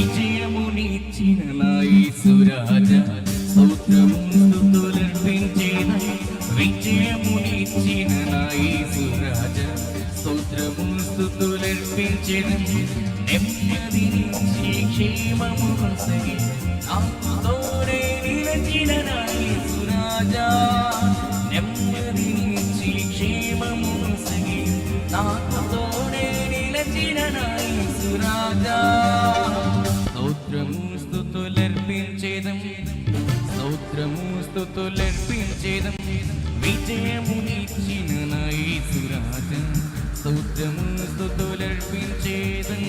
విజయమునిచ్చిన నా యేసురాజా స్తోత్రము స్తుతులర్పించేదం. విజయమునిచ్చిన నా యేసురాజా స్తోత్రము స్తుతులర్పించేదం. నెమ్మదినిచ్చి క్షేమము కొసగి నాతోనే నిలచిన నా యేసురాజా. నెమ్మదినిచ్చి క్షేమము కొసగి నాతోనే నిలచిన నా యేసురాజా. స్తోత్రము స్తుతులర్పించేదం, స్తోత్రము స్తుతులర్పించేదం. విజయమునిచ్చిన నా యేసురాజా స్తోత్రము స్తుతులర్పించేదం.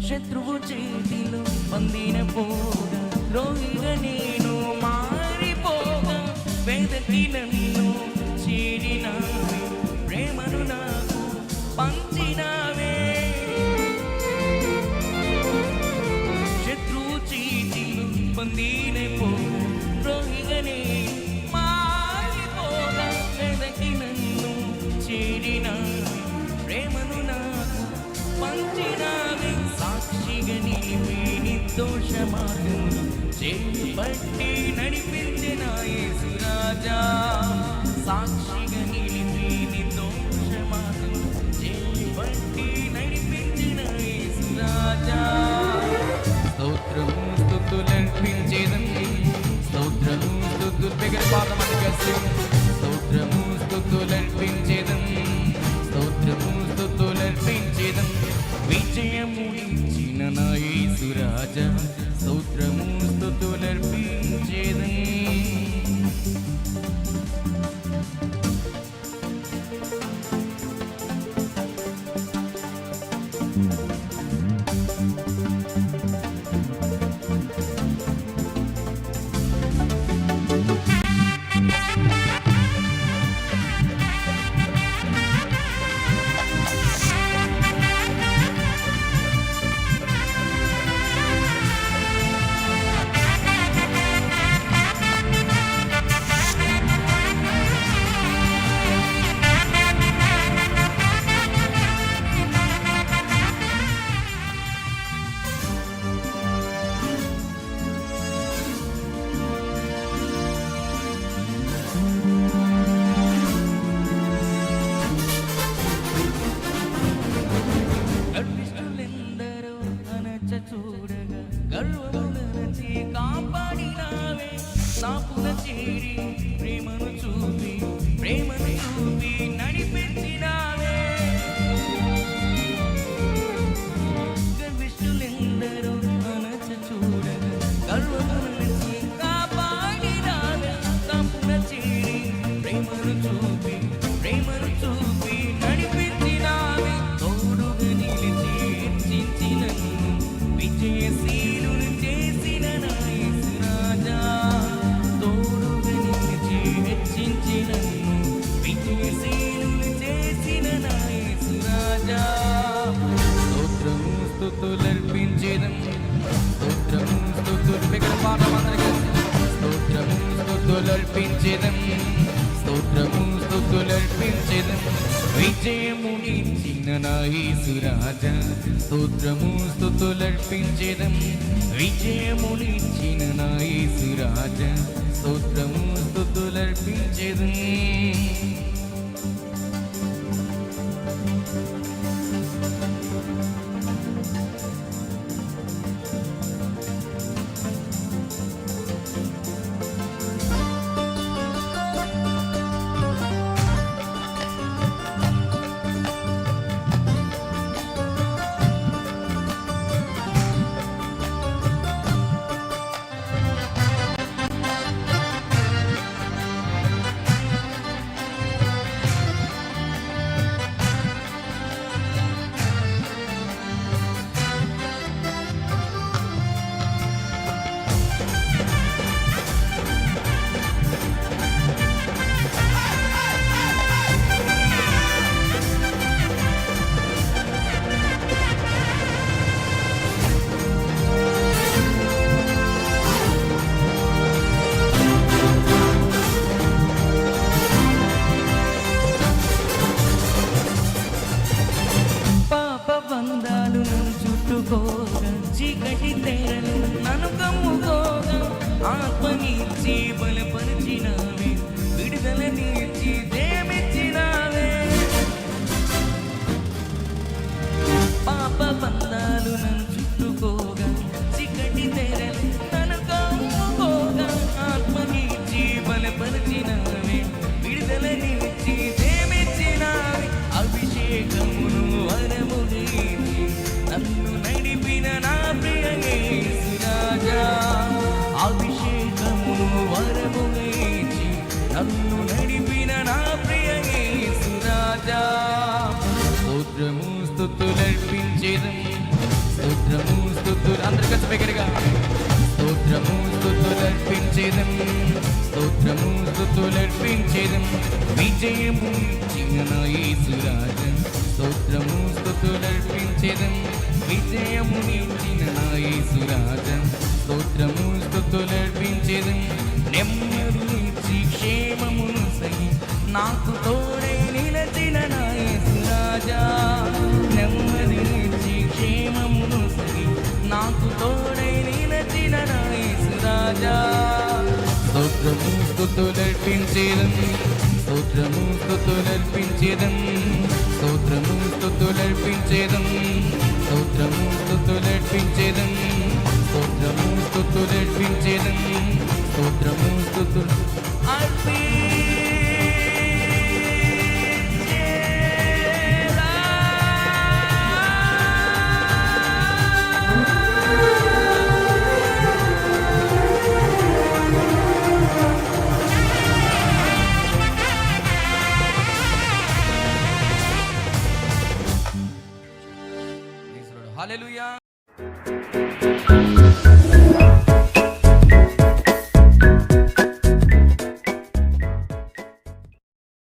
శత్రువు చేతిలో బందిన పోగా రోగిగా నేను మారిపోగా వెదకి నన్ను చేరినావే ప్రేమను నాకు పంచినావే. శత్రువు చేతిలో బందిన పోగా రోగిగా నేను మారిపోగా వెదకి నన్ను చేరినావే ప్రేమను నాకు పంచినావే. సాక్షిగా నీవే నిర్దోష మార్గమును చేపట్టి నడిపించిన యేసురాజా. సాక్షిగా నీవే నిర్దోష మార్గమును చేపట్టి నడిపించిన యేసురాజా. స్తోత్రము స్తుతులర్పించేదం, స్తోత్రము స్తుతులు దగ్గర పాదమని కలిసి స్తోత్రము స్తుతులర్పించేదం, స్తోత్రము స్తుతులర్పించేదం. విజయమునిచ్చిన నా యేసురాజా స్తోత్రము స్తుతులర్పించేదం. గర్విష్ఠులెందరో అనచ చూడగా గర్వమునచి కాపాడినావే. సాపున చేరి ప్రేమను చూపి నడిపించినావే. గర్విష్ఠులెందరో అనచ చూడగా గర్వమునచి కాపాడినావే. సాపున చేరి ప్రేమను చూపి నడిపించినావే. తోడుగా నిలిచి హెచ్చించినను విజయశీలుని చేసిన నా యేసురాజా. తోడుగా నిలిచి స్తుతులర్పించేదం స్తోత్రము స్తుతులు ఇక్కడ పాఠం అందరూ కలిసి స్తోత్రము స్తుతులర్పించేదం స్తోత్రము స్తుతులర్పించేదం విజయమునిచ్చిన నా యేసు రాజా స్తోత్రము స్తుతులర్పించేదం విజయమునిచ్చిన నా యేసు రాజా స్తోత్రము స్తుతులర్పించేదం బంధాలు నన్ను చుట్టుకోగా చీకటి తెరలు నన్ను కమ్ముకోగా ఆత్మనిచ్చి బలపరిచినావే విడుదల నీచి జయమిచ్చినావే పాప బంధాలు నన్ను చుట్టుకోగా చీకటి తెరలు నన్ను కమ్ముకోగా ఆత్మనిచ్చి బలపరిచినావే విడుదల నీచి జయమిచ్చినావే అభిషేకమును నన్ను నడిపిన నా ప్రియ యేసు రాజా అభిషేకమును వరముగేచి నన్ను నడిపిన నా ప్రియ యేసు రాజా స్తోత్రము స్తుతులర్పించేదం స్తోత్రము స్తుతులు అందరూ కలిసి బిగ్గరగా స్తోత్రము స్తుతులర్పించేదం స్తోత్రము స్తుతులర్పించేదం విజయము ఇచ్చిన నా యేసు రాజా స్తోత్రము స్తుతులర్పించేదం విజయమునిచ్చిన నా యేసు రాజా స్తోత్రము స్తుతులర్పించేదం నెమ్మదినిచ్చి క్షేమమును సగి నాకు తోడై నిలచిన నా యేసు రాజా నెమ్మదినిచ్చి క్షేమమును సగి నాకు తోడై నిలచిన నా యేసు రాజా స్తోత్రము స్తుతులర్పించేదం స్తోత్రము స్తుతులర్పించేదం స్తోత్రము స్తుతులర్పించేదం స్తోత్రము స్తుతులర్పించేదం స్తోత్రము స్తుతులర్పించేదం స్తోత్రము స్తుతులు హల్లెలూయా